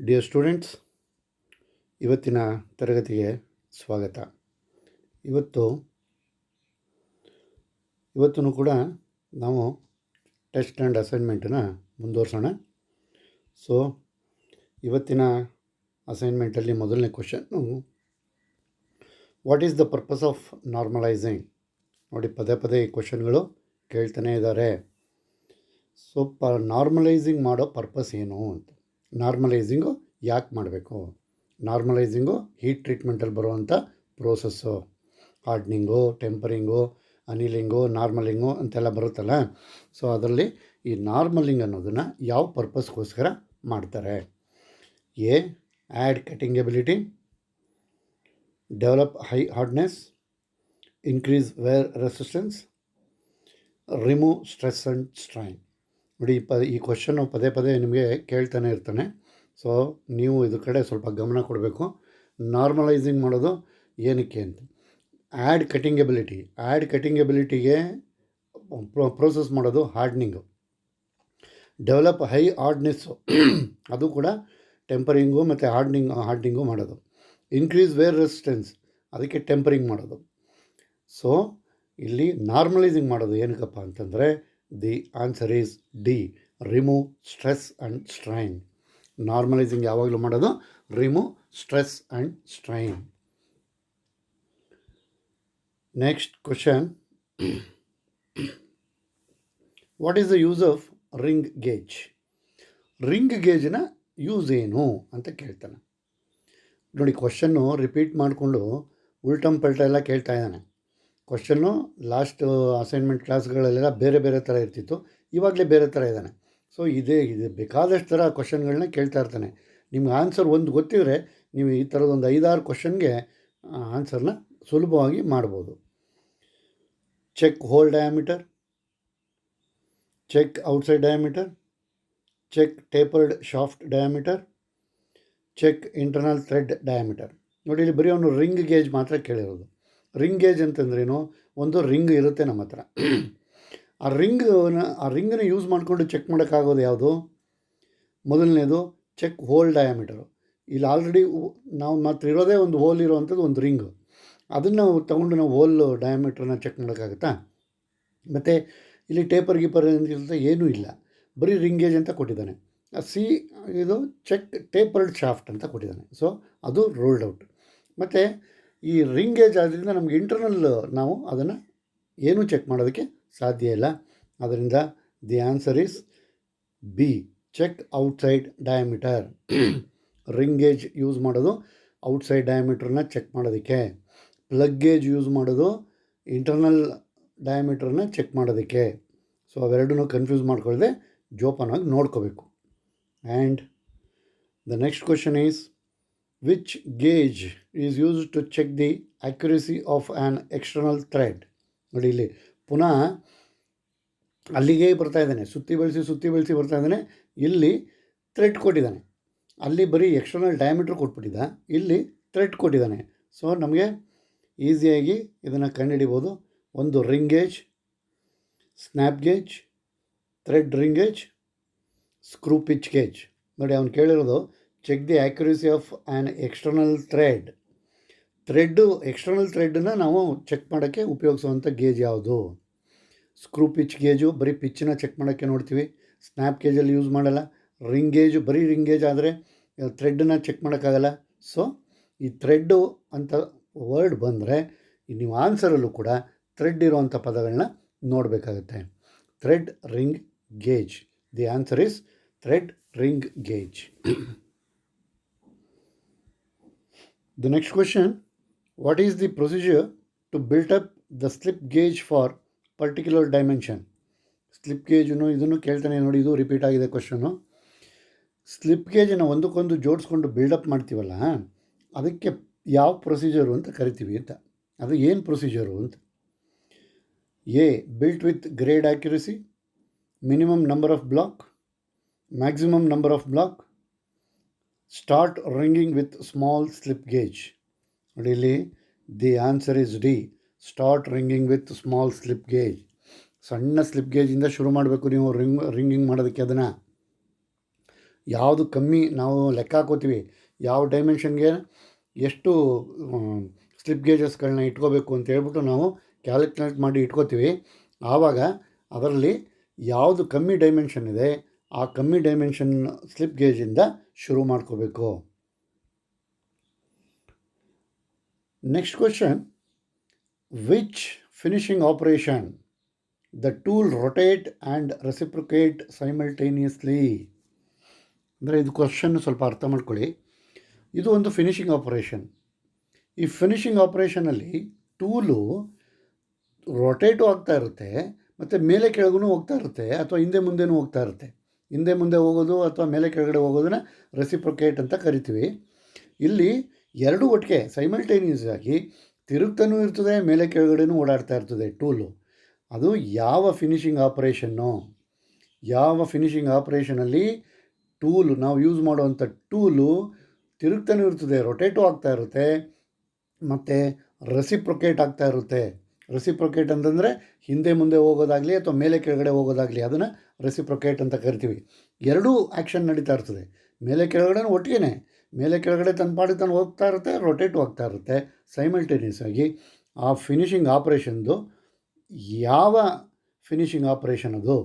Dear students, ಇವತ್ತಿನ ತರಗತಿಗೆ ಸ್ವಾಗತ. ಇವತ್ತೂ ಕೂಡ ನಾವು ಟೆಸ್ಟ್ ಆ್ಯಂಡ್ ಅಸೈನ್ಮೆಂಟನ್ನು ಮುಂದುವರ್ಸೋಣ. ಸೊ ಇವತ್ತಿನ ಅಸೈನ್ಮೆಂಟಲ್ಲಿ ಮೊದಲನೇ question, what is the purpose of normalising? ನೋಡಿ, ಪದೇ ಪದೇ ಈ ಕ್ವಶನ್ಗಳು ಕೇಳ್ತಾನೆ ಇದ್ದಾರೆ. ಸೊ ನಾರ್ಮಲೈಸಿಂಗ್ ಮಾಡೋ ಪರ್ಪಸ್ ಏನು ಅಂತ. ನಾರ್ಮಲೈಸಿಂಗು ಯಾಕೆ ಮಾಡಬೇಕು? ನಾರ್ಮಲೈಸಿಂಗು ಹೀಟ್ ಟ್ರೀಟ್ಮೆಂಟಲ್ಲಿ ಬರುವಂಥ ಪ್ರೋಸೆಸ್ಸು. ಹಾರ್ಡ್ನಿಂಗು, ಟೆಂಪರಿಂಗು, ಅನಿಲಿಂಗು, ನಾರ್ಮಲಿಂಗು ಅಂತೆಲ್ಲ ಬರುತ್ತಲ್ಲ. ಸೊ ಅದರಲ್ಲಿ ಈ ನಾರ್ಮಲಿಂಗ್ ಅನ್ನೋದನ್ನು ಯಾವ ಪರ್ಪಸ್ಗೋಸ್ಕರ ಮಾಡ್ತಾರೆ? A, add cutting ability, develop high hardness, increase wear resistance, remove stress and strain. ನೋಡಿ, ಈ ಕ್ವಶನ್ನು ಪದೇ ಪದೇ ನಿಮಗೆ ಕೇಳ್ತಾನೆ ಇರ್ತಾನೆ. ಸೊ ನೀವು ಇದ್ರ ಕಡೆ ಸ್ವಲ್ಪ ಗಮನ ಕೊಡಬೇಕು. ನಾರ್ಮಲೈಸಿಂಗ್ ಮಾಡೋದು ಏನಕ್ಕೆ ಅಂತ. ಆ್ಯಡ್ ಕಟಿಂಗ್ ಎಬಿಲಿಟಿಗೆ ಪ್ರೋಸೆಸ್ ಮಾಡೋದು ಹಾರ್ಡ್ನಿಂಗು. ಡೆವಲಪ್ ಹೈ ಹಾರ್ಡ್ನೆಸ್ಸು ಅದು ಕೂಡ ಟೆಂಪರಿಂಗು ಮತ್ತು ಹಾರ್ಡ್ನಿಂಗು ಮಾಡೋದು. ಇನ್ಕ್ರೀಸ್ ವೇರ್ ರೆಸಿಸ್ಟೆನ್ಸ್ ಅದಕ್ಕೆ ಟೆಂಪರಿಂಗ್ ಮಾಡೋದು. ಸೊ ಇಲ್ಲಿ ನಾರ್ಮಲೈಸಿಂಗ್ ಮಾಡೋದು ಏನಕ್ಕಪ್ಪ ಅಂತಂದರೆ, the answer is D, remove stress and strain. Normalising ಯಾವಾಗಲೂ ಮಾಡೋದು remove stress and strain. Next question, what is the use of ring gauge? Ring ಗೇಜ್ನ ಯೂಸ್ ಏನು ಅಂತ ಕೇಳ್ತಾನೆ. ನೋಡಿ, ಕ್ವಶನ್ನು ರಿಪೀಟ್ ಮಾಡಿಕೊಂಡು ಉಲ್ಟಮ್ ಪಲ್ಟ ಎಲ್ಲ ಕೇಳ್ತಾ ಇದ್ದಾನೆ. ಕ್ವಶನ್ನು ಲಾಸ್ಟ್ ಅಸೈನ್ಮೆಂಟ್ ಕ್ಲಾಸ್ಗಳಲ್ಲೆಲ್ಲ ಬೇರೆ ಬೇರೆ ಥರ ಇರ್ತಿತ್ತು, ಇವಾಗಲೇ ಬೇರೆ ಥರ ಇದ್ದಾನೆ. ಸೊ ಇದೇ ಬೇಕಾದಷ್ಟು ಥರ ಕ್ವಶನ್ಗಳನ್ನ ಕೇಳ್ತಾ ಇರ್ತಾನೆ. ನಿಮ್ಗೆ ಆನ್ಸರ್ ಒಂದು ಗೊತ್ತಿದ್ರೆ ನೀವು ಈ ಥರದೊಂದು 5-6 ಕ್ವಶನ್ಗೆ ಆನ್ಸರ್ನ ಸುಲಭವಾಗಿ ಮಾಡ್ಬೋದು. Check hole diameter, check outside diameter, check tapered shaft diameter, check internal thread diameter. ನೋಡಿ, ಇಲ್ಲಿ ಬರೀ ಅವನು ರಿಂಗ್ ಗೇಜ್ ಮಾತ್ರ ಕೇಳಿರೋದು. ರಿಂಗ್ ಗೇಜ್ ಅಂತಂದ್ರೇನು? ಒಂದು ರಿಂಗ್ ಇರುತ್ತೆ ನಮ್ಮ ಹತ್ರ. ಆ ರಿಂಗನ್ನ ಯೂಸ್ ಮಾಡಿಕೊಂಡು ಚೆಕ್ ಮಾಡೋಕ್ಕಾಗೋದು ಯಾವುದು? ಮೊದಲನೇದು ಚೆಕ್ ಹೋಲ್ ಡಯಾಮೀಟರು. ಇಲ್ಲಿ ಆಲ್ರೆಡಿ ನಾವು ಮಾತ್ರ ಇರೋದೇ ಒಂದು ಹೋಲ್ ಇರೋವಂಥದ್ದು ಒಂದು ರಿಂಗು. ಅದನ್ನು ತೊಗೊಂಡು ನಾವು ಹೋಲ್ ಡಯಾಮೀಟ್ರನ್ನ ಚೆಕ್ ಮಾಡೋಕ್ಕಾಗುತ್ತಾ? ಮತ್ತು ಇಲ್ಲಿ ಟೇಪರ್ ಗೀಪರ್ ಅಂತ ಏನೂ ಇಲ್ಲ, ಬರೀ ರಿಂಗ್ ಗೇಜ್ ಅಂತ ಕೊಟ್ಟಿದ್ದಾನೆ. ಇದು ಚೆಕ್ ಟೇಪರ್ಡ್ ಶಾಫ್ಟ್ ಅಂತ ಕೊಟ್ಟಿದ್ದಾನೆ. ಸೊ ಅದು ರೂಲ್ಡ್ ಔಟ್. ಮತ್ತು ಈ ರಿಂಗ್ ಗೇಜ್ ಆದ್ದರಿಂದ ನಮಗೆ ಇಂಟರ್ನಲ್ ನಾವು ಅದನ್ನು ಏನೂ ಚೆಕ್ ಮಾಡೋದಕ್ಕೆ ಸಾಧ್ಯ ಇಲ್ಲ. ಅದರಿಂದ the answer is B, check outside diameter. Ring gauge use ಮಾಡೋದು ಔಟ್ಸೈಡ್ ಡಯಾಮೀಟ್ರನ್ನ ಚೆಕ್ ಮಾಡೋದಕ್ಕೆ, ಪ್ಲಗ್ ಗೇಜ್ ಯೂಸ್ ಮಾಡೋದು ಇಂಟರ್ನಲ್ ಡಯಾಮೀಟ್ರನ್ನ ಚೆಕ್ ಮಾಡೋದಕ್ಕೆ. ಸೊ ಅವೆರಡನ್ನೂ ಕನ್ಫ್ಯೂಸ್ ಮಾಡ್ಕೊಳ್ಳದೆ ಜೋಪಾನಾಗಿ ನೋಡ್ಕೋಬೇಕು. And the next question is, which gauge is used to check the accuracy of an external thread? ನೋಡಿ, ಇಲ್ಲಿ ಪುನಃ ಅಲ್ಲಿಗೆ ಬರ್ತಾ ಇದ್ದಾನೆ, ಸುತ್ತಿ ಬೆಳೆಸಿ ಬರ್ತಾ ಇದ್ದಾನೆ. ಇಲ್ಲಿ ಥ್ರೆಡ್ ಕೊಟ್ಟಿದ್ದಾನೆ, ಅಲ್ಲಿ ಬರೀ ಎಕ್ಸ್ಟರ್ನಲ್ ಡಯಾಮೀಟ್ರ್ ಕೊಟ್ಬಿಟ್ಟಿದ್ದ, ಇಲ್ಲಿ ಥ್ರೆಡ್ ಕೊಟ್ಟಿದ್ದಾನೆ. ಸೊ ನಮಗೆ ಈಸಿಯಾಗಿ ಇದನ್ನು ಕಂಡುಹಿಡಿಬೋದು. ಒಂದು ring gauge, snap gauge, thread ring gauge, screw pitch gauge. ನೋಡಿ, ಅವನು ಕೇಳಿರೋದು check the accuracy of an external thread. External ಥ್ರೆಡ್ಡನ್ನು ನಾವು ಚೆಕ್ ಮಾಡೋಕ್ಕೆ ಉಪಯೋಗಿಸುವಂಥ ಗೇಜ್ ಯಾವುದು? ಸ್ಕ್ರೂ ಪಿಚ್ ಗೇಜು ಬರೀ ಪಿಚ್ಚನ್ನ ಚೆಕ್ ಮಾಡೋಕ್ಕೆ ನೋಡ್ತೀವಿ, ಸ್ನ್ಯಾಪ್ ಗೇಜಲ್ಲಿ ಯೂಸ್ ಮಾಡಲ್ಲ. ರಿಂಗ್ ಗೇಜು ಬರೀ ರಿಂಗ್ ಗೇಜ್ ಆದರೆ ಥ್ರೆಡ್ಡನ್ನು ಚೆಕ್ ಮಾಡೋಕ್ಕಾಗಲ್ಲ. ಸೊ ಈ ಥ್ರೆಡ್ಡು ಅಂತ ವರ್ಡ್ ಬಂದರೆ ನೀವು ಆನ್ಸರಲ್ಲೂ ಕೂಡ ಥ್ರೆಡ್ ಇರೋವಂಥ ಪದಗಳನ್ನ ನೋಡಬೇಕಾಗುತ್ತೆ. Thread ring gauge. The answer is thread ring gauge. The next question, what is the procedure to build up the slip gauge for particular dimension? Slip ಗೇಜನ್ನು ಇದನ್ನು ಕೇಳ್ತಾನೆ. ನೋಡಿ, ಇದು ರಿಪೀಟ್ ಆಗಿದೆ ಕ್ವಶನ್ನು. ಸ್ಲಿಪ್ ಗೇಜನ್ನು ಒಂದಕ್ಕೊಂದು ಜೋಡಿಸ್ಕೊಂಡು ಬಿಲ್ಡಪ್ ಮಾಡ್ತೀವಲ್ಲ, ಅದಕ್ಕೆ ಯಾವ ಪ್ರೊಸೀಜರು ಅಂತ ಕರಿತೀವಿ ಅಂತ. ಅದು ಏನು ಪ್ರೊಸೀಜರು ಅಂತ. A, built with grade accuracy, minimum number of block, maximum number of block, start ringing with small slip gauge. ನೋಡಿ, ಇಲ್ಲಿ the answer is D, start ringing with small slip gauge. ಸಣ್ಣ slip ಗೇಜಿಂದ ಶುರು ಮಾಡಬೇಕು ನೀವು ringing ಮಾಡೋದಕ್ಕೆ. ಅದನ್ನು ಯಾವುದು ಕಮ್ಮಿ ನಾವು ಲೆಕ್ಕ ಹಾಕೋತೀವಿ, ಯಾವ ಡೈಮೆನ್ಷನ್ಗೆ ಎಷ್ಟು ಸ್ಲಿಪ್ ಗೇಜಸ್ಗಳನ್ನ ಇಟ್ಕೋಬೇಕು ಅಂತ ಹೇಳ್ಬಿಟ್ಟು ನಾವು ಕ್ಯಾಲ್ಕುಲೇಟ್ ಮಾಡಿ ಇಟ್ಕೋತೀವಿ. ಆವಾಗ ಅದರಲ್ಲಿ ಯಾವುದು ಕಮ್ಮಿ ಡೈಮೆನ್ಷನ್ ಇದೆ ಆ ಕಮ್ಮಿ ಡೈಮೆನ್ಷನ್ ಸ್ಲಿಪ್ ಗೇಜಿಂದ ಶುರು ಮಾಡ್ಕೋಬೇಕು. Next question, which finishing operation the tool rotate and reciprocate simultaneously? ಅಂದರೆ ಇದು ಕ್ವಶನ್ ಸ್ವಲ್ಪ ಅರ್ಥ ಮಾಡ್ಕೊಳ್ಳಿ. ಇದು ಒಂದು ಫಿನಿಷಿಂಗ್ ಆಪರೇಷನ್. ಈ ಫಿನಿಷಿಂಗ್ ಆಪರೇಷನಲ್ಲಿ ಟೂಲು ರೊಟೇಟು ಆಗ್ತಾ ಇರುತ್ತೆ ಮತ್ತು ಮೇಲೆ ಕೆಳಗೂ ಹೋಗ್ತಾ ಇರುತ್ತೆ ಅಥವಾ ಹಿಂದೆ ಮುಂದೆನೂ ಹೋಗ್ತಾ ಇರುತ್ತೆ. ಹಿಂದೆ ಮುಂದೆ ಹೋಗೋದು ಅಥವಾ ಮೇಲೆ ಕೆಳಗಡೆ ಹೋಗೋದನ್ನ ರೆಸಿಪ್ರೊಕೇಟ್ ಅಂತ ಕರಿತೀವಿ. ಇಲ್ಲಿ ಎರಡು ಒಟ್ಟಿಗೆ ಸೈಮಲ್ಟೇನಿಯಸ್ ಆಗಿ ತಿರುಗ್ತಾನೂ ಇರ್ತದೆ, ಮೇಲೆ ಕೆಳಗಡೆನೂ ಓಡಾಡ್ತಾ ಇರ್ತದೆ ಟೂಲು. ಅದು ಯಾವ ಫಿನಿಷಿಂಗ್ ಆಪರೇಷನ್ನು? ಯಾವ ಫಿನಿಷಿಂಗ್ ಆಪರೇಷನಲ್ಲಿ ಟೂಲು ನಾವು ಯೂಸ್ ಮಾಡುವಂಥ ಟೂಲು ತಿರುಗ್ತಾನೂ ಇರ್ತದೆ, ರೊಟೇಟು ಆಗ್ತಾ ಇರುತ್ತೆ ಮತ್ತು ರೆಸಿಪ್ರೊಕೇಟ್ ಆಗ್ತಾ ಇರುತ್ತೆ. ರೆಸಿಪ್ರೊಕೇಟ್ ಅಂತಂದರೆ ಹಿಂದೆ ಮುಂದೆ ಹೋಗೋದಾಗಲಿ ಅಥವಾ ಮೇಲೆ ಕೆಳಗಡೆ ಹೋಗೋದಾಗಲಿ ಅದನ್ನು ರೆಸಿಪ್ರೊಕೇಟ್ ಅಂತ ಕರಿತೀವಿ. ಎರಡೂ ಆ್ಯಕ್ಷನ್ ನಡೀತಾ ಇರ್ತದೆ, ಮೇಲೆ ಕೆಳಗಡೆ ಒಟ್ಟಿಗೆ, ಮೇಲೆ ಕೆಳಗಡೆ ತನ್ನ ಪಾಡಿಗೆ ತಾನು ಹೋಗ್ತಾ ಇರುತ್ತೆ, ರೊಟೇಟು ಆಗ್ತಾ ಇರುತ್ತೆ ಸೈಮಲ್ಟೇನಿಯಸ್ ಆಗಿ. ಆ ಫಿನಿಷಿಂಗ್ ಆಪ್ರೇಷನ್ದು ಯಾವ ಫಿನಿಷಿಂಗ್ ಆಪ್ರೇಷನ್ ಅದು?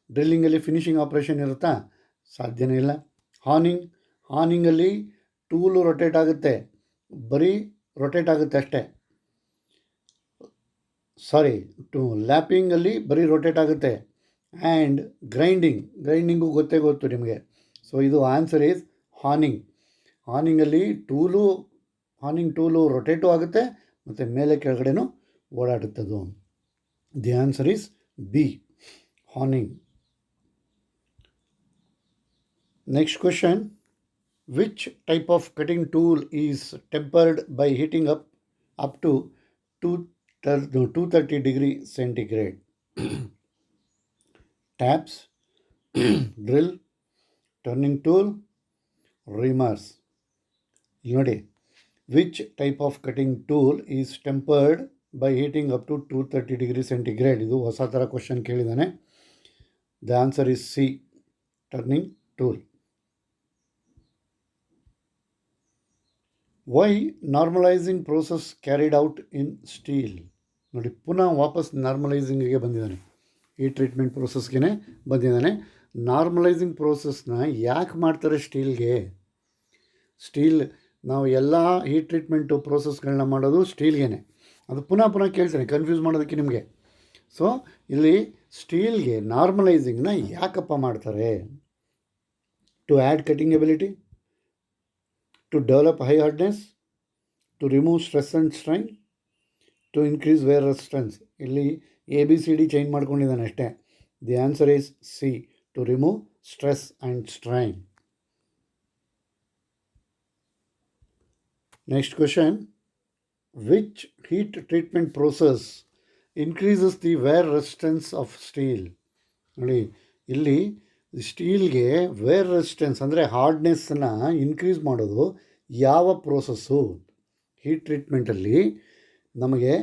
ಡ್ರಿಲ್ಲಿಂಗಲ್ಲಿ ಫಿನಿಷಿಂಗ್ ಆಪ್ರೇಷನ್ ಇರುತ್ತಾ? ಸಾಧ್ಯನೇ ಇಲ್ಲ. ಹಾರ್ನಿಂಗಲ್ಲಿ ಟೂಲು ರೊಟೇಟ್ ಆಗುತ್ತೆ, ಬರೀ ರೊಟೇಟ್ ಆಗುತ್ತೆ ಅಷ್ಟೇ. ಲ್ಯಾಪಿಂಗಲ್ಲಿ ಬರೀ ರೊಟೇಟ್ ಆಗುತ್ತೆ. ಆ್ಯಂಡ್ ಗ್ರೈಂಡಿಂಗು ಗೊತ್ತು ನಿಮಗೆ. ಸೊ ಇದು ಆನ್ಸರ್ ಈಸ್ ಹಾರ್ನಿಂಗಲ್ಲಿ ಹಾರ್ನಿಂಗ್ ಟೂಲು ರೊಟೇಟು ಆಗುತ್ತೆ ಮತ್ತು ಮೇಲೆ ಕೆಳಗಡೆನೂ ಓಡಾಡುತ್ತದು. The answer is B, honing. Next question, which type of cutting tool is tempered by heating up to 230 degree centigrade? Taps, drill, turning tool, reamers. ನೋಡಿ, which type of cutting tool is tempered by heating up to 230 degree centigrade? ಇದು ಹೊಸ ಥರ question ಕೇಳಿದ್ದಾನೆ. The answer is C, turning tool. Why normalising process carried out in steel? ನೋಡಿ, ಪುನಃ ವಾಪಸ್ ನಾರ್ಮಲೈಸಿಂಗಿಗೆ ಬಂದಿದ್ದಾನೆ, ಈ ಟ್ರೀಟ್ಮೆಂಟ್ ಪ್ರೋಸೆಸ್ಗೆ ಬಂದಿದ್ದಾನೆ. ನಾರ್ಮಲೈಸಿಂಗ್ ಪ್ರೋಸೆಸ್ನ ಯಾಕೆ ಮಾಡ್ತಾರೆ ಸ್ಟೀಲ್ ನಾವು ಎಲ್ಲ ಹೀಟ್ ಟ್ರೀಟ್ಮೆಂಟು ಪ್ರೋಸೆಸ್ಗಳನ್ನ ಮಾಡೋದು ಸ್ಟೀಲ್ಗೆ. ಅದು ಪುನಃ ಕೇಳ್ತಾನೆ ಕನ್ಫ್ಯೂಸ್ ಮಾಡೋದಕ್ಕೆ ನಿಮಗೆ. ಸೊ ಇಲ್ಲಿ ಸ್ಟೀಲ್ಗೆ ನಾರ್ಮಲೈಸಿಂಗ್ನ ಯಾಕಪ್ಪ ಮಾಡ್ತಾರೆ? To add cutting ability, to develop high hardness, to remove stress and strain, to increase wear resistance. ಇಲ್ಲಿ ABCD ಚೇಂಜ್ ಮಾಡ್ಕೊಂಡಿದ್ದಾನೆ ಅಷ್ಟೇ. The answer is C, to remove stress and strain. Next question, which heat treatment process increases the wear resistance of steel? ನೋಡಿ, ಇಲ್ಲಿ ಸ್ಟೀಲ್ಗೆ wear resistance ಅಂದರೆ ಹಾರ್ಡ್ನೆಸ್ಸನ್ನು increase ಮಾಡೋದು ಯಾವ process? Heat ಟ್ರೀಟ್ಮೆಂಟಲ್ಲಿ ನಮಗೆ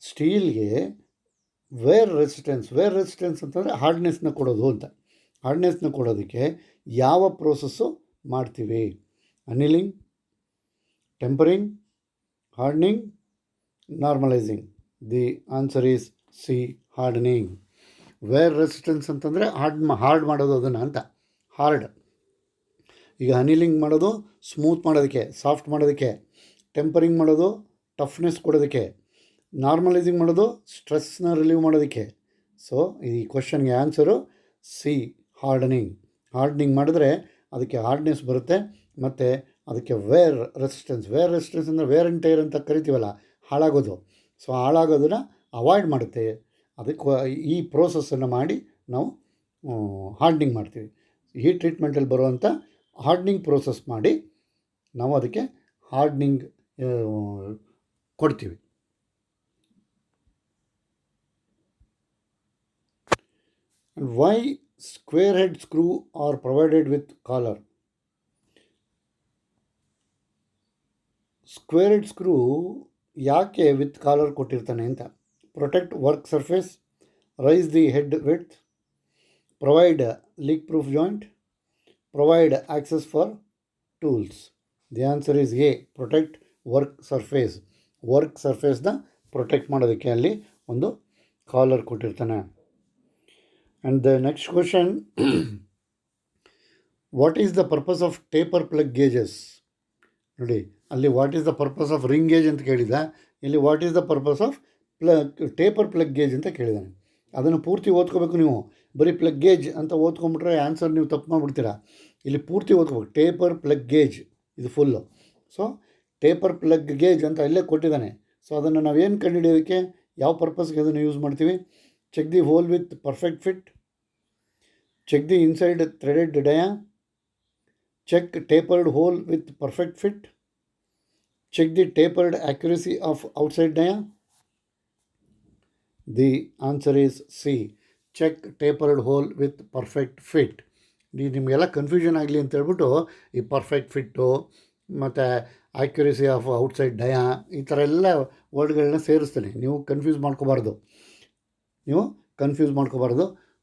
ಸ್ಟೀಲ್ಗೆ wear resistance ಅಂತಂದರೆ ಹಾರ್ಡ್ನೆಸ್ನ ಕೊಡೋದು ಅಂತ. ಹಾರ್ಡ್ನೆಸ್ನ ಕೊಡೋದಕ್ಕೆ ಯಾವ ಪ್ರೋಸೆಸ್ಸು ಮಾಡ್ತೀವಿ? Annealing, tempering, hardening, normalising. The answer is C, hardening. Wear resistance ಅಂತಂದರೆ ಹಾರ್ಡ್ ಮಾಡೋದು ಅದನ್ನು ಅಂತ, ಹಾರ್ಡ್. ಈಗ ಅನಿಲಿಂಗ್ ಮಾಡೋದು ಸ್ಮೂತ್ ಮಾಡೋದಕ್ಕೆ, ಸಾಫ್ಟ್ ಮಾಡೋದಕ್ಕೆ. ಟೆಂಪರಿಂಗ್ ಮಾಡೋದು ಟಫ್ನೆಸ್ ಕೊಡೋದಕ್ಕೆ. ನಾರ್ಮಲೈಸಿಂಗ್ ಮಾಡೋದು ಸ್ಟ್ರೆಸ್ನ ರಿಲೀವ್ ಮಾಡೋದಕ್ಕೆ. ಸೊ ಈ ಕ್ವಶನ್ಗೆ ಆನ್ಸರು ಸಿ, ಹಾರ್ಡನಿಂಗ್ ಮಾಡಿದ್ರೆ ಅದಕ್ಕೆ ಹಾರ್ಡ್ನೆಸ್ ಬರುತ್ತೆ ಮತ್ತು ಅದಕ್ಕೆ ವೇರ್ ರೆಸಿಸ್ಟೆನ್ಸ್ ಅಂದರೆ ವೇರ್ ಆ್ಯಂಡ್ ಟೈರ್ ಅಂತ ಕರಿತೀವಲ್ಲ, ಹಾಳಾಗೋದು. ಸೊ ಹಾಳಾಗೋದನ್ನು ಅವಾಯ್ಡ್ ಮಾಡುತ್ತೆ. ಅದಕ್ಕೆ ಈ ಪ್ರೋಸೆಸ್ಸನ್ನು ಮಾಡಿ ನಾವು ಹಾರ್ಡ್ನಿಂಗ್ ಮಾಡ್ತೀವಿ. ಹೀಟ್ ಟ್ರೀಟ್ಮೆಂಟಲ್ಲಿ ಬರುವಂಥ ಹಾರ್ಡ್ನಿಂಗ್ ಪ್ರೋಸೆಸ್ ಮಾಡಿ ನಾವು ಅದಕ್ಕೆ ಹಾರ್ಡ್ನಿಂಗ್ ಕೊಡ್ತೀವಿ. Why square head screw are provided with collar? Square head screw ಯಾಕೆ ವಿತ್ ಕಾಲರ್ ಕೊಟ್ಟಿರ್ತಾನೆ ಅಂತ? Protect work surface, raise the head width, provide leak proof joint, Provide access for tools. The answer is A. Protect work surface. Work ಸರ್ಫೇಸ್ನ protect ಮಾಡೋದಕ್ಕೆ ಅಲ್ಲಿ ಒಂದು collar ಕೊಟ್ಟಿರ್ತಾನೆ. And the next question, what is the purpose of taper plug gauges? ನೋಡಿ, ಅಲ್ಲಿ what is the purpose of ring gauge ಅಂತ ಕೇಳಿದ, ಇಲ್ಲಿ what is the purpose of taper plug gauge ಅಂತ ಕೇಳಿದ್ದಾನೆ. ಅದನ್ನು ಪೂರ್ತಿ ಓದ್ಕೋಬೇಕು ನೀವು. ಬರೀ ಪ್ಲಗ್ ಗೇಜ್ ಅಂತ ಓದ್ಕೊಂಡ್ಬಿಟ್ರೆ ಆನ್ಸರ್ ನೀವು ತಪ್ಪು ಮಾಡಿಬಿಡ್ತೀರಾ. ಇಲ್ಲಿ ಪೂರ್ತಿ ಓದ್ಕೋಬೇಕು. ಟೇಪರ್ ಪ್ಲಗ್ ಗೇಜ್ ಇದು full. So taper plug gauge ಅಂತ ಇಲ್ಲೇ ಕೊಟ್ಟಿದ್ದಾನೆ. ಸೊ ಅದನ್ನು ನಾವೇನು ಕಂಡುಹಿಡಿಯೋದಕ್ಕೆ, ಯಾವ ಪರ್ಪಸ್ಗೆ ಅದನ್ನು ಯೂಸ್ ಮಾಡ್ತೀವಿ? Check the hole with perfect fit, check the inside threaded dia, check tapered hole with perfect fit, check the tapered accuracy of outside dia. The answer is C. Check tapered hole with perfect fit. ನಿಮಗೆಲ್ಲ confusion ಆಗಲಿ ಅಂತ ಹೇಳ್ಬಿಟ್ಟು ಈ perfect fit ಮತ್ತು accuracy of outside dia ಈ ಥರ ಎಲ್ಲ ವರ್ಡ್ಗಳನ್ನ ಸೇರಿಸ್ತಾನೆ. ನೀವು ಕನ್ಫ್ಯೂಸ್ ಮಾಡ್ಕೋಬಾರ್ದು.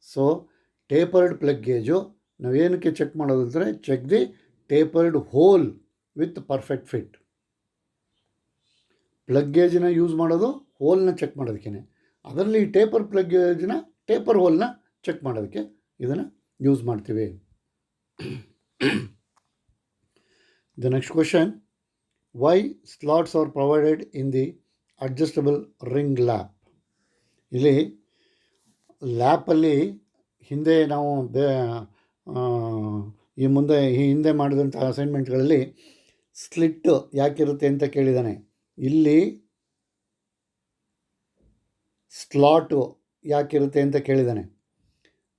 ಸೊ ಟೇಪರ್ಡ್ ಪ್ಲಗ್ ಗೇಜು ನಾವೇನಕ್ಕೆ ಚೆಕ್ ಮಾಡೋದು ಅಂದರೆ, check the tapered hole with perfect fit. Plug ಗೇಜನ್ನ ಯೂಸ್ ಮಾಡೋದು ಹೋಲ್ನ ಚೆಕ್ ಮಾಡೋದಕ್ಕೆ. ಅದರಲ್ಲಿ ಟೇಪರ್ ಪ್ಲಗ್ ಗೇಜ್ನ ಟೇಪರ್ ಹೋಲ್ನ ಚೆಕ್ ಮಾಡೋದಕ್ಕೆ ಇದನ್ನು ಯೂಸ್ ಮಾಡ್ತೀವಿ. The next question, why slots are provided in the adjustable ring lap? ಇಲ್ಲಿ ಲ್ಯಾಪಲ್ಲಿ ಹಿಂದೆ ನಾವು ಹಿಂದೆ ಮಾಡಿದಂಥ ಅಸೈನ್ಮೆಂಟ್ಗಳಲ್ಲಿ ಸ್ಲಿಟ್ಟು ಯಾಕಿರುತ್ತೆ ಅಂತ ಕೇಳಿದ್ದಾನೆ. ಇಲ್ಲಿ ಸ್ಲಾಟು ಯಾಕಿರುತ್ತೆ ಅಂತ ಕೇಳಿದ್ದಾನೆ.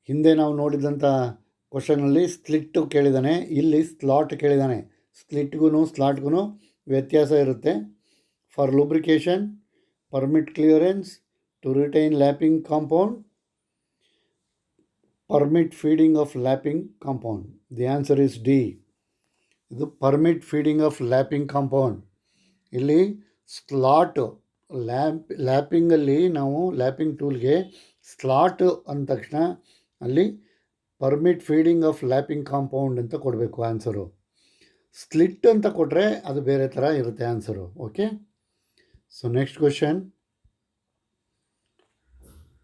ಹಿಂದೆ ನಾವು ನೋಡಿದಂಥ ಕ್ವಶನಲ್ಲಿ ಸ್ಲಿಟ್ಟು ಕೇಳಿದ್ದಾನೆ, ಇಲ್ಲಿ ಸ್ಲಾಟ್ ಕೇಳಿದ್ದಾನೆ. ಸ್ಲಿಟ್ಗೂ ಸ್ಲಾಟ್ಗೂ ವ್ಯತ್ಯಾಸ ಇರುತ್ತೆ. For lubrication, permit clearance, to retain lapping compound, permit feeding of lapping compound. The answer is D. ಇದು permit feeding of lapping compound. ಇಲ್ಲಿ ಸ್ಲಾಟು ಲ್ಯಾಪಿಂಗಲ್ಲಿ ನಾವು ಲ್ಯಾಪಿಂಗ್ ಟೂಲ್ಗೆ ಸ್ಲಾಟ್ ಅಂದ ತಕ್ಷಣ ಅಲ್ಲಿ permit feeding of lapping compound ಅಂತ ಕೊಡಬೇಕು ಆನ್ಸರು. ಸ್ಲಿಟ್ ಅಂತ ಕೊಟ್ಟರೆ ಅದು ಬೇರೆ ಥರ ಇರುತ್ತೆ answer. Okay, so next question,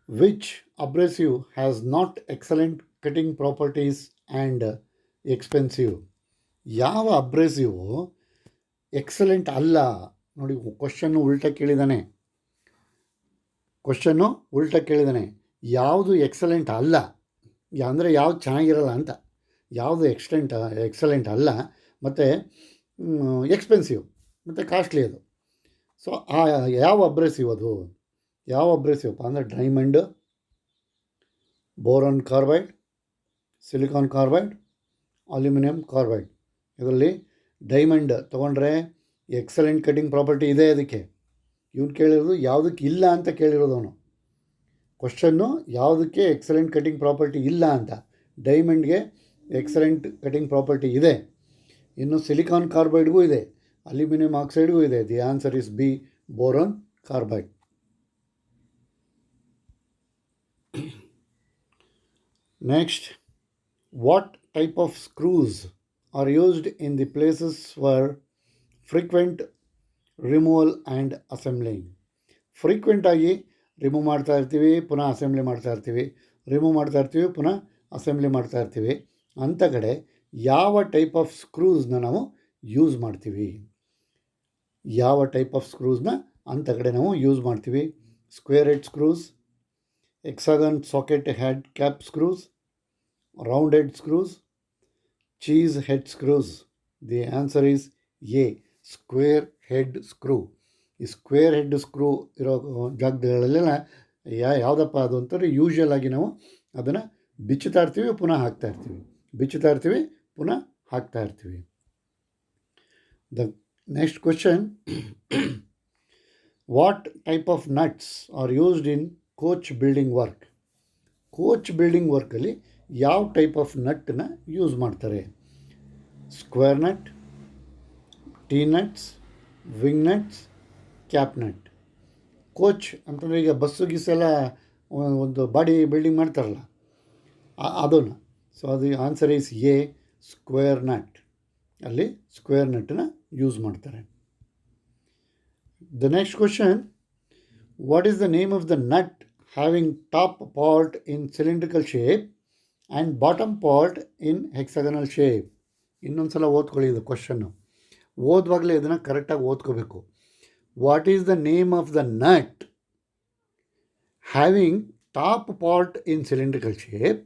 which abrasive has not excellent cutting properties and expensive? ಯಾವ ಅಬ್ರೆಸಿವ್ ಎಕ್ಸಲೆಂಟ್ ಅಲ್ಲ? ನೋಡಿ, ಕ್ವಶನ್ನು ಉಲ್ಟಾ ಕೇಳಿದ್ದಾನೆ. ಯಾವುದು ಎಕ್ಸಲೆಂಟ್ ಅಲ್ಲ ಅಂದರೆ ಯಾವುದು ಚೆನ್ನಾಗಿರಲ್ಲ ಅಂತ. ಯಾವುದು ಎಕ್ಸಲೆಂಟ್ ಅಲ್ಲ ಮತ್ತು ಎಕ್ಸ್ಪೆನ್ಸಿವ್ ಮತ್ತು ಕಾಸ್ಟ್ಲಿ ಅದು. ಸೊ ಯಾವ ಅಬ್ರೆಸಿವ್ ಅಂದರೆ diamond, boron carbide, silicon carbide, aluminium carbide. ಇದರಲ್ಲಿ ಡೈಮಂಡ್ ತೊಗೊಂಡ್ರೆ ಎಕ್ಸಲೆಂಟ್ ಕಟಿಂಗ್ ಪ್ರಾಪರ್ಟಿ ಇದೆ ಅದಕ್ಕೆ. ಇವನು ಕೇಳಿರೋದು ಯಾವುದಕ್ಕೆ ಇಲ್ಲ ಅಂತ ಕೇಳಿರೋದು ಅವನು. ಕ್ವಶನ್ನು ಯಾವುದಕ್ಕೆ ಎಕ್ಸಲೆಂಟ್ ಕಟಿಂಗ್ ಪ್ರಾಪರ್ಟಿ ಇಲ್ಲ ಅಂತ. ಡೈಮಂಡ್ಗೆ ಎಕ್ಸಲೆಂಟ್ ಕಟಿಂಗ್ ಪ್ರಾಪರ್ಟಿ ಇದೆ, ಇನ್ನು ಸಿಲಿಕಾನ್ ಕಾರ್ಬೈಡ್ಗೂ ಇದೆ, ಅಲ್ಯೂಮಿನಿಯಂ ಆಕ್ಸೈಡ್ಗೂ ಇದೆ. The answer is B, boron carbide. Next, what type of screws are used in the places for frequent removal and assembling? ಫ್ರೀಕ್ವೆಂಟಾಗಿ ರಿಮೂವ್ ಮಾಡ್ತಾ ಇರ್ತೀವಿ, ಪುನಃ ಅಸೆಂಬ್ಲಿ ಮಾಡ್ತಾ ಇರ್ತೀವಿ, ರಿಮೂವ್ ಮಾಡ್ತಾ ಇರ್ತೀವಿ, ಪುನಃ ಅಸೆಂಬ್ಲಿ ಮಾಡ್ತಾ ಇರ್ತೀವಿ. ಅಂಥ ಕಡೆ ಯಾವ ಟೈಪ್ ಆಫ್ ಸ್ಕ್ರೂಸ್ನ ನಾವು ಯೂಸ್ ಮಾಡ್ತೀವಿ? ಅಂಥ ಕಡೆ ನಾವು ಯೂಸ್ ಮಾಡ್ತೀವಿ? Square head screws, hexagon socket head cap screws, round head screws, cheese head screws. The answer is A, square head screw. ಈ ಸ್ಕ್ವೇರ್ ಹೆಡ್ ಸ್ಕ್ರೂ ಇರೋ ಜಾಗಗಳಲ್ಲೆಲ್ಲ ಯಾವುದಪ್ಪ ಅದು ಅಂತಾರೆ, ಯೂಶ್ವಲ್ ಆಗಿ ನಾವು ಅದನ್ನು ಬಿಚ್ಚುತ್ತಾ ಇರ್ತೀವಿ, ಪುನಃ ಹಾಕ್ತಾ ಇರ್ತೀವಿ. The next question, what type of nuts are used in coach building work? Coach building ವರ್ಕಲ್ಲಿ ಯಾವ ಟೈಪ್ ಆಫ್ ನಟ್ಟನ್ನ ಯೂಸ್ ಮಾಡ್ತಾರೆ? Square nut, T nuts, wing nuts, cap nut. Coach ಅಂತಂದರೆ ಈಗ ಬಸ್ಸು ಗಿಸ್ಸೆಲ್ಲ ಒಂದು ಬಾಡಿ ಬಿಲ್ಡಿಂಗ್ ಮಾಡ್ತಾರಲ್ಲ ಅದನ್ನು. ಸೊ ಅದು answer is A, square nut, ಅಲ್ಲಿ ಸ್ಕ್ವೇರ್ ನಟ್ಟನ್ನ ಯೂಸ್ ಮಾಡ್ತಾರೆ. The next question, what is the name of the nut having top part in cylindrical shape and bottom part in hexagonal shape? ಇನ್ನೊಂದು ಸಲ ಓದ್ಕೊಳ್ಳಿ ಇದು ಕ್ವಶನ್ನು. ಓದುವಾಗಲೇ ಇದನ್ನು ಕರೆಕ್ಟಾಗಿ ಓದ್ಕೋಬೇಕು. What is the name of the nut having top part in cylindrical shape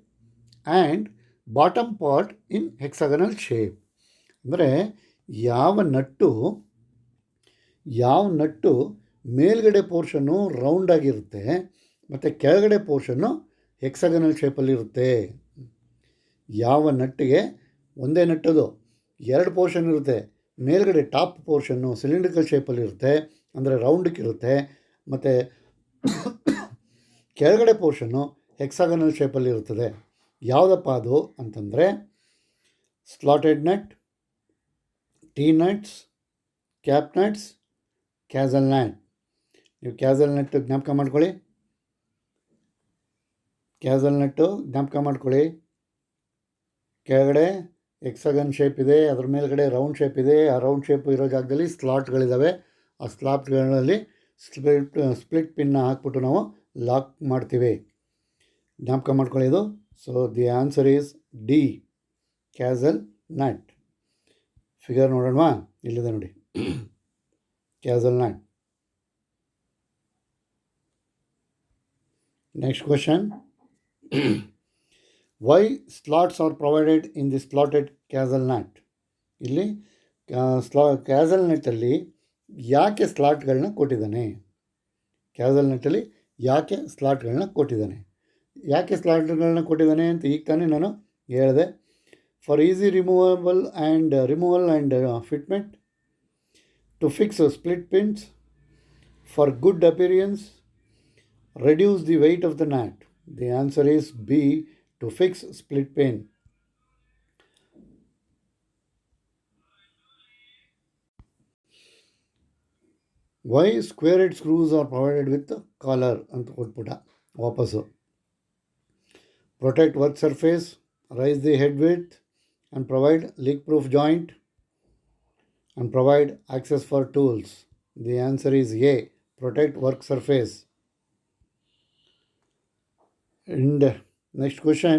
and bottom part in hexagonal shape? ಅಂದರೆ ಯಾವ ನಟ್ಟು ಮೇಲ್ಗಡೆ ಪೋರ್ಷನ್ನು ರೌಂಡಾಗಿರುತ್ತೆ ಮತ್ತು ಕೆಳಗಡೆ ಪೋರ್ಷನ್ನು ಹೆಕ್ಸಾಗನಲ್ ಶೇಪಲ್ಲಿರುತ್ತೆ. ಯಾವ ನಟ್ಟಿಗೆ ಒಂದೇ ನಟ್ಟದು ಎರಡು ಪೋರ್ಷನ್ ಇರುತ್ತೆ, ಮೇಲ್ಗಡೆ ಟಾಪ್ ಪೋರ್ಷನ್ನು ಸಿಲಿಂಡ್ರಿಕಲ್ ಶೇಪಲ್ಲಿರುತ್ತೆ, ಅಂದರೆ ರೌಂಡಕ್ಕಿರುತ್ತೆ, ಮತ್ತು ಕೆಳಗಡೆ ಪೋರ್ಷನ್ನು ಹೆಕ್ಸಾಗನಲ್ ಶೇಪಲ್ಲಿರುತ್ತದೆ. ಯಾವುದಪ್ಪ ಅದು ಅಂತಂದರೆ slotted nut, T nuts, cap nuts, castle nut. ನೀವು ಕ್ಯಾಸಲ್ ನಟ್ಟು ಜ್ಞಾಪಕ ಮಾಡ್ಕೊಳ್ಳಿ. ಕೆಳಗಡೆ ಹೆಕ್ಸಾಗನ್ ಶೇಪ್ ಇದೆ, ಅದ್ರ ಮೇಲ್ಗಡೆ ರೌಂಡ್ ಶೇಪ್ ಇದೆ. ಆ ರೌಂಡ್ ಶೇಪ್ ಇರೋ ಜಾಗದಲ್ಲಿ ಸ್ಲಾಟ್ಗಳಿದ್ದಾವೆ. ಆ ಸ್ಲಾಟ್ಗಳಲ್ಲಿ ಸ್ಪ್ಲಿಟ್ ಪಿನ್ನ ಹಾಕ್ಬಿಟ್ಟು ನಾವು ಲಾಕ್ ಮಾಡ್ತೀವಿ. ಜ್ಞಾಪಕ ಮಾಡ್ಕೊಳ್ಳಿ ಇದು. So the answer is D, castle nut. Figure ನೋಡೋಣವಾ? ಇಲ್ಲಿದೆ ನೋಡಿ, castle nut. Next question, why slots are provided in the slotted castle nut? ಇಲ್ಲಿ ಕ್ಯಾಸಲ್ ನಟ್ಟಲ್ಲಿ ಯಾಕೆ ಸ್ಲಾಟ್ಗಳನ್ನ ಕೊಟ್ಟಿದ್ದಾನೆ? ಯಾಕೆ ಸ್ಲಾಟ್ಗಳನ್ನ ಕೊಟ್ಟಿದ್ದಾನೆ ಅಂತ ಈಗ ತಾನೇ ನಾನು ಹೇಳಿದೆ. For easy removal and fitment, to fix split pins, for good appearance, reduce the weight of the nut. The answer is B, to fix split pin. Why square head screws are provided with the collar ಅಂತ ಕೊಟ್ಬಿಟ್ಟ ವಾಪಸ್ಸು. Protect work surface, raise the head width and provide leak proof joint and provide access for tools. The answer is A, protect work surface. And next question,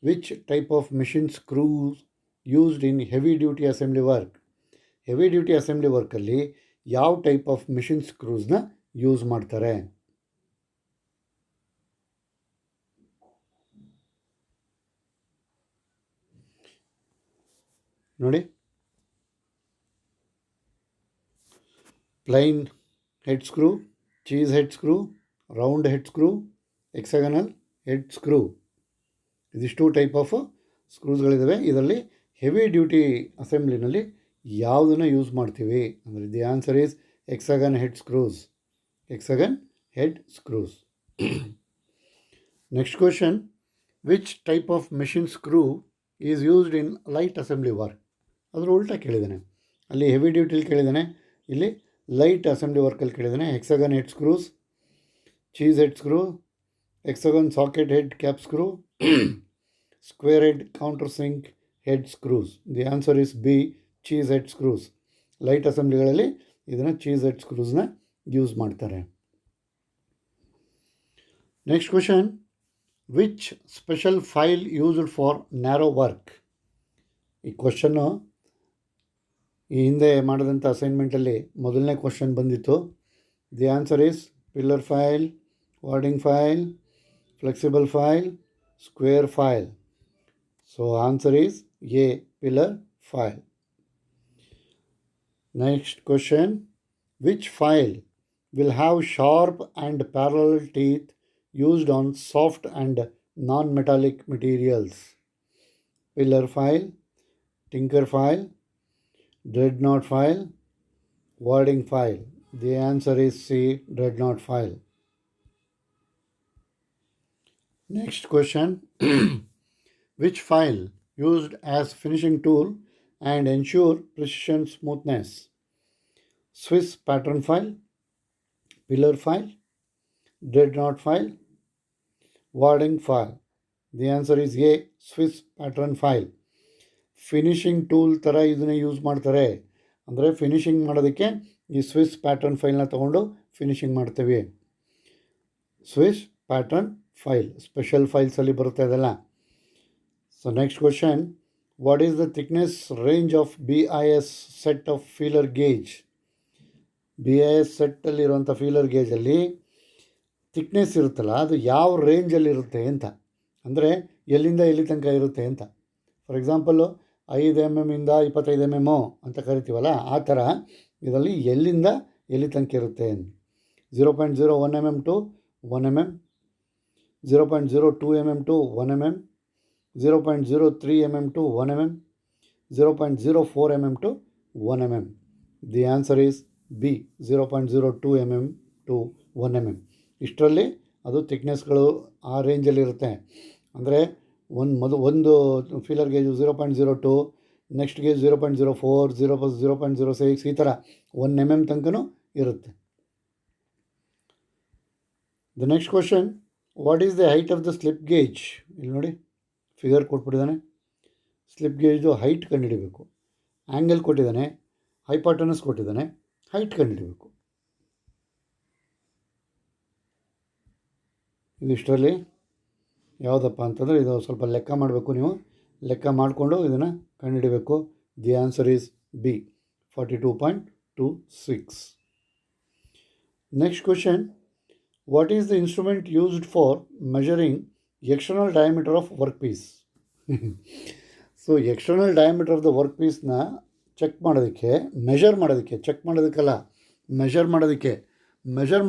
which type of machine screws used in heavy duty assembly work? Heavy duty assembly ವರ್ಕಲ್ಲಿ ಯಾವ type of machine ಸ್ಕ್ರೂಸ್ನ use ಮಾಡ್ತಾರೆ? ನೋಡಿ, plain head screw, cheese head screw, round head screw, hexagonal head screw, ಇದಿಷ್ಟು type of ಸ್ಕ್ರೂಸ್ಗಳಿದ್ದಾವೆ. ಇದರಲ್ಲಿ heavy duty ಅಸೆಂಬ್ಲಿನಲ್ಲಿ ಯಾವುದನ್ನು ಯೂಸ್ ಮಾಡ್ತೀವಿ ಅಂದರೆ the answer is hexagon head screws. Next question, which type of machine screw is used in light assembly work? ಅದರ ಉಲ್ಟಾ ಕೇಳಿದ್ದಾನೆ. ಅಲ್ಲಿ ಹೆವಿ ಡ್ಯೂಟಿಲಿ ಕೇಳಿದ್ದಾನೆ, ಇಲ್ಲಿ light assembly ವರ್ಕಲ್ಲಿ ಕೇಳಿದ್ದಾನೆ. Hexagon head screws, cheese head screw, hexagon socket head cap screw, square head countersink head screws. The answer is B, cheese head screws. Light ಅಸೆಂಬ್ಲಿಗಳಲ್ಲಿ ಇದನ್ನು cheese head ಸ್ಕ್ರೂಸ್ನ ಯೂಸ್ ಮಾಡ್ತಾರೆ. Next question, which special file used for narrow work? ಈ question ಈ ಹಿಂದೆ ಮಾಡಿದಂಥ ಅಸೈನ್ಮೆಂಟಲ್ಲಿ ಮೊದಲನೇ ಕ್ವಶನ್ ಬಂದಿತ್ತು. The answer is pillar file, warding file, flexible file, square file. So answer is A, pillar file. Next question, which file will have sharp and parallel teeth used on soft and non-metallic materials? Pillar file, tinker file, dreadnought file, wording file. The answer is C, dreadnought file. Next question, which file used as finishing tool and ensure precision smoothness? Swiss pattern file, pillar file, dreadnought file, wording file. The answer is A, Swiss pattern file. Finishing tool ಥರ ಇದನ್ನೇ use ಮಾಡ್ತಾರೆ. ಅಂದರೆ finishing ಮಾಡೋದಕ್ಕೆ ಈ Swiss pattern ಫೈಲ್ನ ತೊಗೊಂಡು finishing ಮಾಡ್ತೀವಿ. Swiss pattern file special ಫೈಲ್ಸಲ್ಲಿ ಬರುತ್ತೆ ಅದೆಲ್ಲ. So next question, what is the thickness range of BIS set of feeler gauge? BIS ಸೆಟ್ಟಲ್ಲಿರುವಂಥ ಫೀಲರ್ ಗೇಜಲ್ಲಿ ಥಿಕ್ನೆಸ್ ಇರುತ್ತಲ್ಲ, ಅದು ಯಾವ ರೇಂಜಲ್ಲಿರುತ್ತೆ ಅಂತ, ಅಂದರೆ ಎಲ್ಲಿಂದ ಎಲ್ಲಿ ತನಕ ಇರುತ್ತೆ ಅಂತ. ಫಾರ್ ಎಕ್ಸಾಂಪಲ್ಲು 5 mm ಇಂದ 25 mm ಅಂತ ಕರಿತೀವಲ್ಲ, ಆ ಥರ ಇದರಲ್ಲಿ ಎಲ್ಲಿಂದ ಎಲ್ಲಿ ತನಕ ಇರುತ್ತೆ. 0.01 mm to 1 mm, 0.02 mm to 1 mm, 0.03 mm to 1 mm, 0.04 mm to 1 mm. The answer is B, 0.02 mm to 1 mm. ಇಷ್ಟರಲ್ಲಿ ಅದು ಥಿಕ್ನೆಸ್ಗಳು ಆ ರೇಂಜಲ್ಲಿರುತ್ತೆ. ಅಂದರೆ ಒಂದು ಫೀಲರ್ ಗೇಜು 0.02, ನೆಕ್ಸ್ಟ್ ಗೇಜ್ 0.04, 0.06, ಈ ಥರ 1 mm ತನಕನೂ ಇರುತ್ತೆ. The next question, what is the height of the slip gauge? ಇಲ್ಲಿ ನೋಡಿ ಫಿಗರ್ ಕೊಟ್ಬಿಟ್ಟಿದ್ದಾನೆ. ಸ್ಲಿಪ್ ಗೇಜ್ದು ಹೈಟ್ ಕಂಡುಹಿಡಿಬೇಕು. ಆ್ಯಂಗಲ್ ಕೊಟ್ಟಿದ್ದಾನೆ, ಹೈಪಾಟನಸ್ ಕೊಟ್ಟಿದ್ದಾನೆ, ಹೈಟ್ ಕಂಡುಹಿಡಿಬೇಕು. ಇದಿಷ್ಟರಲ್ಲಿ ಯಾವುದಪ್ಪ ಅಂತಂದರೆ ಇದು ಸ್ವಲ್ಪ ಲೆಕ್ಕ ಮಾಡಬೇಕು. ನೀವು ಲೆಕ್ಕ ಮಾಡಿಕೊಂಡು ಇದನ್ನು ಕಂಡುಹಿಡಬೇಕು. The answer is B, 42.26. Next question, what is the instrument used for measuring external diameter of work piece? So external diameter of the work ಪೀಸ್ನ ಚೆಕ್ ಮಾಡೋದಕ್ಕೆ, ಮೆಷರ್ ಮಾಡೋದಕ್ಕೆ, ಚೆಕ್ ಮಾಡೋದಕ್ಕಲ್ಲ, ಮೆಷರ್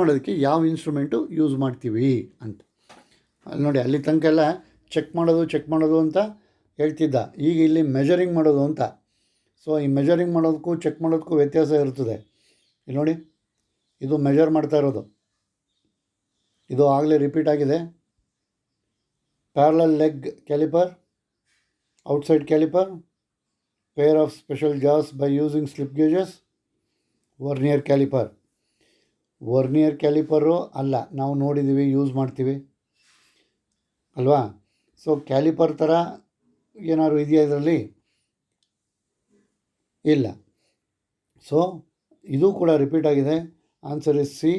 ಮಾಡೋದಕ್ಕೆ ಯಾವ ಇನ್ಸ್ಟ್ರೂಮೆಂಟು ಯೂಸ್ ಮಾಡ್ತೀವಿ ಅಂತ. ಅಲ್ಲಿ ನೋಡಿ, ಅಲ್ಲಿ ತನಕ ಎಲ್ಲ ಚೆಕ್ ಮಾಡೋದು ಅಂತ ಹೇಳ್ತಿದ್ದ. ಈಗ ಇಲ್ಲಿ ಮೆಜರಿಂಗ್ ಮಾಡೋದು ಅಂತ. ಸೊ ಈ ಮೆಜರಿಂಗ್ ಮಾಡೋದಕ್ಕೂ ಚೆಕ್ ಮಾಡೋದಕ್ಕೂ ವ್ಯತ್ಯಾಸ ಇರ್ತದೆ. ಇಲ್ಲಿ ನೋಡಿ, ಇದು ಮೆಜರ್ ಮಾಡ್ತಾ ಇರೋದು, ಇದು ಆಗಲೇ ರಿಪೀಟ್ ಆಗಿದೆ. Parallel leg caliper, outside caliper, pair of special jaws by using slip gauges, vernier caliper ಅಲ್ಲ, ನಾವು ನೋಡಿದ್ದೀವಿ, ಯೂಸ್ ಮಾಡ್ತೀವಿ ಅಲ್ವಾ. ಸೊ ಕ್ಯಾಲಿಪರ್ ಥರ ಏನಾದ್ರು ಇದೆಯಾ ಇದರಲ್ಲಿ? ಇಲ್ಲ. ಸೊ ಇದು ಕೂಡ ರಿಪೀಟ್ ಆಗಿದೆ. Answer is C,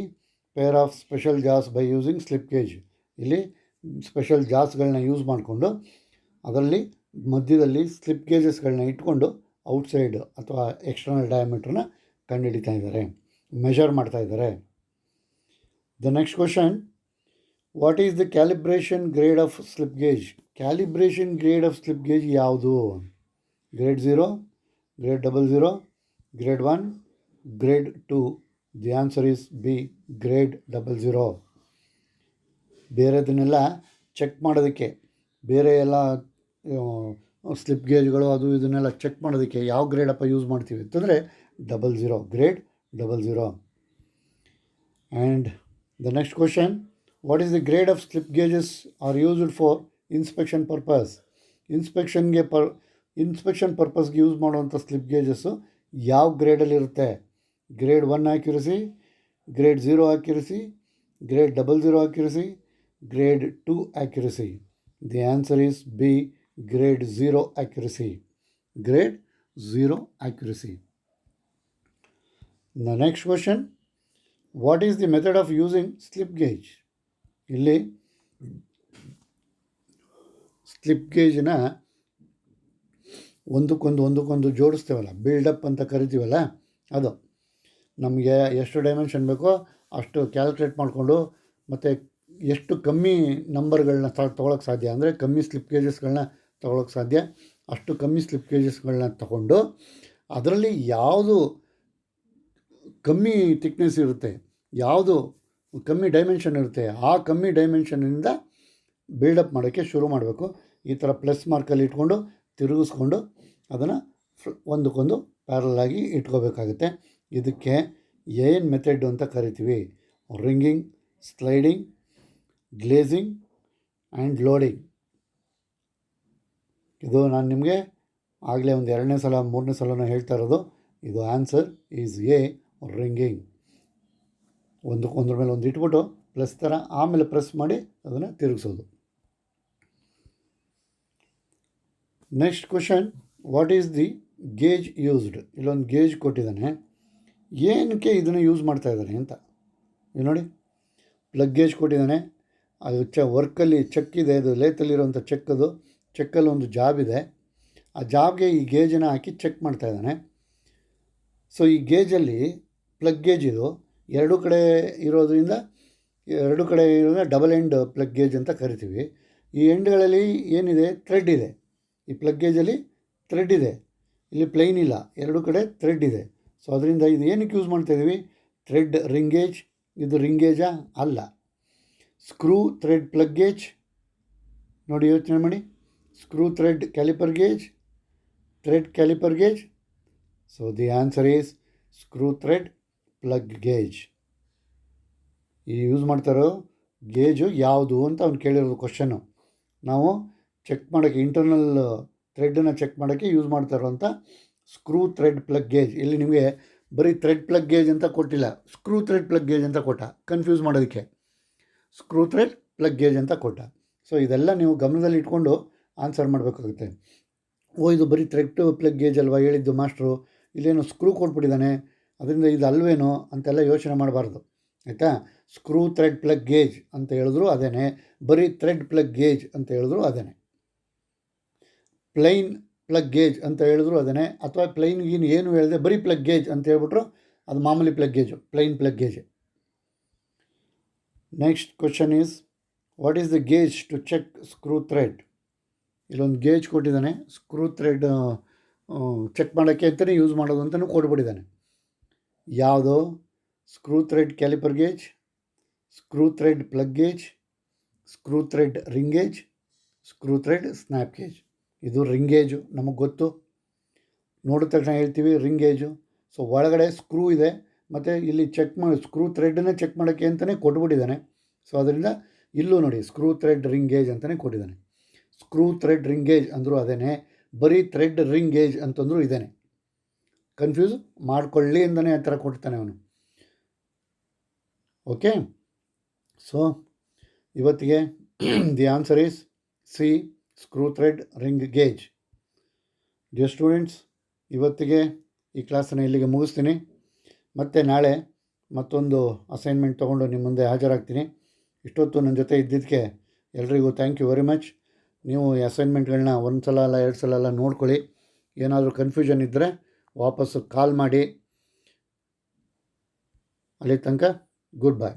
peer of special jaws by using slip gauge. ಇಲ್ಲಿ ಸ್ಪೆಷಲ್ ಜಾಸ್ಗಳನ್ನ ಯೂಸ್ ಮಾಡಿಕೊಂಡು ಅದರಲ್ಲಿ ಮಧ್ಯದಲ್ಲಿ ಸ್ಲಿಪ್ ಗೇಜಸ್ಗಳನ್ನ ಇಟ್ಕೊಂಡು ಔಟ್ಸೈಡ್ ಅಥವಾ ಎಕ್ಸ್ಟರ್ನಲ್ ಡಯಾಮೀಟ್ರನ್ನ ಕಂಡುಹಿಡಿತಾ ಇದ್ದಾರೆ, ಮೆಷರ್ ಮಾಡ್ತಾ ಇದ್ದಾರೆ. The next question, what is the calibration grade of slip gauge? Calibration grade of slip gauge ಯಾವುದು? Grade 0, grade 00, grade 1, grade 2. The answer is B, grade 00. ಬೇರೆದನ್ನೆಲ್ಲ ಚೆಕ್ ಮಾಡೋದಕ್ಕೆ, ಬೇರೆ ಎಲ್ಲ ಸ್ಲಿಪ್ ಗೇಜ್ಗಳು ಅದು ಇದನ್ನೆಲ್ಲ ಚೆಕ್ ಮಾಡೋದಕ್ಕೆ ಯಾವ ಗ್ರೇಡಪ್ಪ ಯೂಸ್ ಮಾಡ್ತೀವಿ ಅಂತಂದರೆ 00, grade 00. And the next question, what is the grade of slip gauges are used for inspection purpose? Inspection ಪರ್ಪಸ್ಗೆ ಯೂಸ್ ಮಾಡುವಂಥ ಸ್ಲಿಪ್ ಗೇಜಸ್ಸು ಯಾವ ಗ್ರೇಡಲ್ಲಿರುತ್ತೆ? Grade 1 accuracy, grade 0 accuracy, grade 00 accuracy, grade 2 accuracy. The answer is B, grade 0 accuracy. Grade 0 accuracy. The next question, what is the method of using slip gauge? ಇಲ್ಲಿ slip ಗೇಜನ್ನ ಒಂದಕ್ಕೊಂದು ಜೋಡಿಸ್ತೇವಲ್ಲ, build up ಅಂತ ಕರಿತೀವಲ್ಲ, ಅದು ನಮಗೆ ಎಷ್ಟು ಡೈಮೆನ್ಷನ್ ಬೇಕೋ ಅಷ್ಟು ಕ್ಯಾಲ್ಕುಲೇಟ್ ಮಾಡಿಕೊಂಡು, ಮತ್ತು ಎಷ್ಟು ಕಮ್ಮಿ ನಂಬರ್ಗಳನ್ನ ತೊಗೊಳಕ್ಕೆ ಸಾಧ್ಯ, ಅಂದರೆ ಕಮ್ಮಿ ಸ್ಲಿಪ್ ಗೇಜಸ್ಗಳನ್ನ ತೊಗೊಳಕ್ಕೆ ಸಾಧ್ಯ, ಅಷ್ಟು ಕಮ್ಮಿ ಸ್ಲಿಪ್ ಗೇಜಸ್ಗಳನ್ನ ತಗೊಂಡು ಅದರಲ್ಲಿ ಯಾವುದು ಕಮ್ಮಿ ಥಿಕ್ನೆಸ್ ಇರುತ್ತೆ, ಯಾವುದು ಕಮ್ಮಿ ಡೈಮೆನ್ಷನ್ ಇರುತ್ತೆ, ಆ ಕಮ್ಮಿ ಡೈಮೆನ್ಷನ್ನಿಂದ ಬಿಲ್ಡಪ್ ಮಾಡೋಕ್ಕೆ ಶುರು ಮಾಡಬೇಕು. ಈ ಥರ ಪ್ಲಸ್ ಮಾರ್ಕಲ್ಲಿ ಇಟ್ಕೊಂಡು ತಿರುಗಿಸ್ಕೊಂಡು ಅದನ್ನು ಒಂದಕ್ಕೊಂದು ಪ್ಯಾರಲಾಗಿ ಇಟ್ಕೋಬೇಕಾಗುತ್ತೆ. ಇದಕ್ಕೆ ಏನು ಮೆಥಡ್ ಅಂತ ಕರಿತೀವಿ? Ringing, sliding, glazing and loading. ಇದು ನಾನು ನಿಮಗೆ ಆಗಲೇ ಒಂದು 2ನೇ ಸಲ 3ನೇ ಸಲನೂ ಹೇಳ್ತಾ ಇರೋದು. ಇದು ಆನ್ಸರ್ ಈಸ್ ಎ, ರಿಂಗಿಂಗ್. ಒಂದ್ರ ಮೇಲೆ ಒಂದು ಇಟ್ಬಿಟ್ಟು ಪ್ಲಸ್ ಥರ ಆಮೇಲೆ ಪ್ರೆಸ್ ಮಾಡಿ ಅದನ್ನು ತಿರುಗಿಸೋದು. Next question, what is the gauge used, ಇಲ್ಲೊಂದು ಗೇಜ್ ಕೊಟ್ಟಿದ್ದಾನೆ, ಏನಕ್ಕೆ ಇದನ್ನು ಯೂಸ್ ಮಾಡ್ತಾ ಇದ್ದಾನೆ ಅಂತ. ಇದು ನೋಡಿ, ಪ್ಲಗ್ ಗೇಜ್ ಕೊಟ್ಟಿದ್ದಾನೆ, ಅದು ವರ್ಕಲ್ಲಿ ಚೆಕ್ ಇದೆ, ಅದು ಲೇತಲ್ಲಿರೋಂಥ ಚೆಕ್ಕಲ್ಲಿ ಒಂದು ಜಾಬ್ ಇದೆ, ಆ ಜಾಬ್ಗೆ ಈ ಗೇಜನ್ನು ಹಾಕಿ ಚೆಕ್ ಮಾಡ್ತಾ ಇದ್ದಾನೆ. ಸೊ ಈ ಗೇಜಲ್ಲಿ ಪ್ಲಗ್ ಗೇಜ್ ಇದು ಎರಡು ಕಡೆ ಇರೋದ್ರಿಂದ ಡಬಲ್ ಎಂಡ್ ಪ್ಲಗ್ ಗೇಜ್ ಅಂತ ಕರಿತೀವಿ. ಈ ಎಂಡ್ಗಳಲ್ಲಿ ಏನಿದೆ, ಥ್ರೆಡ್ ಇದೆ. ಈ ಪ್ಲಗ್ ಗೇಜಲ್ಲಿ ಥ್ರೆಡ್ ಇದೆ, ಇಲ್ಲಿ ಪ್ಲೈನ್ ಇಲ್ಲ, ಎರಡು ಕಡೆ ಥ್ರೆಡ್ ಇದೆ. ಸೊ ಅದರಿಂದ ಇದು ಏನಕ್ಕೆ ಯೂಸ್ ಮಾಡ್ತಾಯಿದ್ದೀವಿ, ಥ್ರೆಡ್ ರಿಂಗ್ ಗೇಜ್. ಇದು ರಿಂಗ್ ಗೇಜಾ? ಅಲ್ಲ. Screw thread plug gauge. ನೋಡಿ, ಯೋಚನೆ ಮಾಡಿ, screw thread caliper gauge, thread caliper gauge. So the answer is screw thread plug gauge. ಈ ಯೂಸ್ ಮಾಡ್ತಾರೋ ಗೇಜು ಯಾವುದು ಅಂತ ಅವ್ನು ಕೇಳಿರೋದು ಕ್ವಶನ್ನು. ನಾವು ಚೆಕ್ ಮಾಡೋಕ್ಕೆ, ಇಂಟರ್ನಲ್ ಥ್ರೆಡನ್ನು ಚೆಕ್ ಮಾಡೋಕ್ಕೆ ಯೂಸ್ ಮಾಡ್ತಾರೋ ಅಂತ ಸ್ಕ್ರೂ ಥ್ರೆಡ್ ಪ್ಲಗ್ ಗೇಜ್. ಇಲ್ಲಿ ನಿಮಗೆ ಬರೀ ಥ್ರೆಡ್ ಪ್ಲಗ್ ಗೇಜ್ ಅಂತ ಕೊಟ್ಟಿಲ್ಲ, ಸ್ಕ್ರೂ ಥ್ರೆಡ್ ಪ್ಲಗ್ ಗೇಜ್ ಅಂತ ಕೊಟ್ಟ, ಕನ್ಫ್ಯೂಸ್ ಮಾಡೋದಕ್ಕೆ ಸ್ಕ್ರೂ ಥ್ರೆಡ್ ಪ್ಲಗ್ ಗೇಜ್ ಅಂತ ಕೊಟ್ಟ. ಸೊ ಇದೆಲ್ಲ ನೀವು ಗಮನದಲ್ಲಿ ಇಟ್ಕೊಂಡು ಆನ್ಸರ್ ಮಾಡಬೇಕಾಗುತ್ತೆ. ಇದು ಬರೀ ಥ್ರೆಡ್ ಪ್ಲಗ್ ಗೇಜ್ ಅಲ್ವಾ ಹೇಳಿದ್ದು ಮಾಸ್ಟ್ರು, ಇಲ್ಲೇನು ಸ್ಕ್ರೂ ಕೊಟ್ಬಿಟ್ಟಿದ್ದಾನೆ, ಅದರಿಂದ ಇದು ಅಲ್ವೇನೋ ಅಂತೆಲ್ಲ ಯೋಚನೆ ಮಾಡಬಾರ್ದು, ಆಯಿತಾ. ಸ್ಕ್ರೂ ಥ್ರೆಡ್ ಪ್ಲಗ್ ಗೇಜ್ ಅಂತ ಹೇಳಿದ್ರು ಅದೇನೆ, ಬರೀ ಥ್ರೆಡ್ ಪ್ಲಗ್ ಗೇಜ್ ಅಂತ ಹೇಳಿದ್ರು ಅದೇನೆ, ಪ್ಲೈನ್ ಪ್ಲಗ್ ಗೇಜ್ ಅಂತ ಹೇಳಿದ್ರು ಅದೇನೆ, ಅಥವಾ ಪ್ಲೈನ್ಗೀನು ಏನು ಹೇಳಿದೆ ಬರೀ ಪ್ಲಗ್ ಗೇಜ್ ಅಂತ ಹೇಳ್ಬಿಟ್ರು ಅದು ಮಾಮೂಲಿ plug gauge, plain plug gauge. Next question is, what is the gauge to check screw thread. ಇಲ್ಲೊಂದು ಗೇಜ್ ಕೊಟ್ಟಿದ್ದಾನೆ, ಸ್ಕ್ರೂ ಥ್ರೆಡ್ ಚೆಕ್ ಮಾಡೋಕ್ಕೆ ಅಂತಲೇ ಯೂಸ್ ಮಾಡೋದು ಅಂತಲೂ ಕೊಟ್ಬಿಟ್ಟಿದ್ದಾನೆ. ಯಾವುದೋ screw thread caliper gauge, screw thread plug gauge, screw thread ring gauge, screw thread snap gauge. ಇದು ring gauge, ನಮಗೆ ಗೊತ್ತು, ನೋಡಿದ ತಕ್ಷಣ ಹೇಳ್ತೀವಿ ರಿಂಗ್ ಗೇಜು. ಸೊ ಒಳಗಡೆ ಸ್ಕ್ರೂ ಇದೆ, ಮತ್ತು ಇಲ್ಲಿ ಚೆಕ್ ಮಾಡಿ ಸ್ಕ್ರೂ ಥ್ರೆಡ್ಡನ್ನೇ ಚೆಕ್ ಮಾಡೋಕ್ಕೆ ಅಂತಲೇ ಕೊಟ್ಬಿಟ್ಟಿದ್ದಾನೆ. ಸೊ ಅದರಿಂದ ಇಲ್ಲೂ ನೋಡಿ ಸ್ಕ್ರೂ ಥ್ರೆಡ್ ರಿಂಗ್ ಗೇಜ್ ಅಂತಲೇ ಕೊಟ್ಟಿದ್ದಾನೆ. ಸ್ಕ್ರೂ ಥ್ರೆಡ್ ರಿಂಗ್ ಗೇಜ್ ಅಂದರೂ ಅದೇನೆ, ಬರೀ ಥ್ರೆಡ್ ರಿಂಗ್ ಗೇಜ್ ಅಂತಂದರೂ ಇದೇನೆ. ಕನ್ಫ್ಯೂಸ್ ಮಾಡ್ಕೊಳ್ಳಿ ಅಂತಲೇ ಆ ಥರ ಕೊಡ್ತಾನೆ ಅವನು. ಓಕೆ, ಸೊ ಇವತ್ತಿಗೆ the answer is C, screw thread ring gauge. Dear students, ಇವತ್ತಿಗೆ ಈ ಕ್ಲಾಸನ್ನು ಇಲ್ಲಿಗೆ ಮುಗಿಸ್ತೀನಿ. ಮತ್ತು ನಾಳೆ ಮತ್ತೊಂದು ಅಸೈನ್ಮೆಂಟ್ ತೊಗೊಂಡು ನಿಮ್ಮ ಮುಂದೆ ಹಾಜರಾಗ್ತೀನಿ. ಇಷ್ಟೊತ್ತು ನನ್ನ ಜೊತೆ ಇದ್ದಿದ್ದಕ್ಕೆ ಎಲ್ರಿಗೂ ಥ್ಯಾಂಕ್ ಯು ವೆರಿ ಮಚ್. ನೀವು ಈ ಅಸೈನ್ಮೆಂಟ್ಗಳನ್ನ ಒಂದು ಸಲ ಅಲ್ಲ, ಎರಡು ಸಲ ಅಲ್ಲ ನೋಡ್ಕೊಳ್ಳಿ. ಏನಾದರೂ ಕನ್ಫ್ಯೂಷನ್ ಇದ್ದರೆ ವಾಪಸ್ಸು ಕಾಲ್ ಮಾಡಿ. ಅಲ್ಲಿ ತನಕ ಗುಡ್ ಬೈ.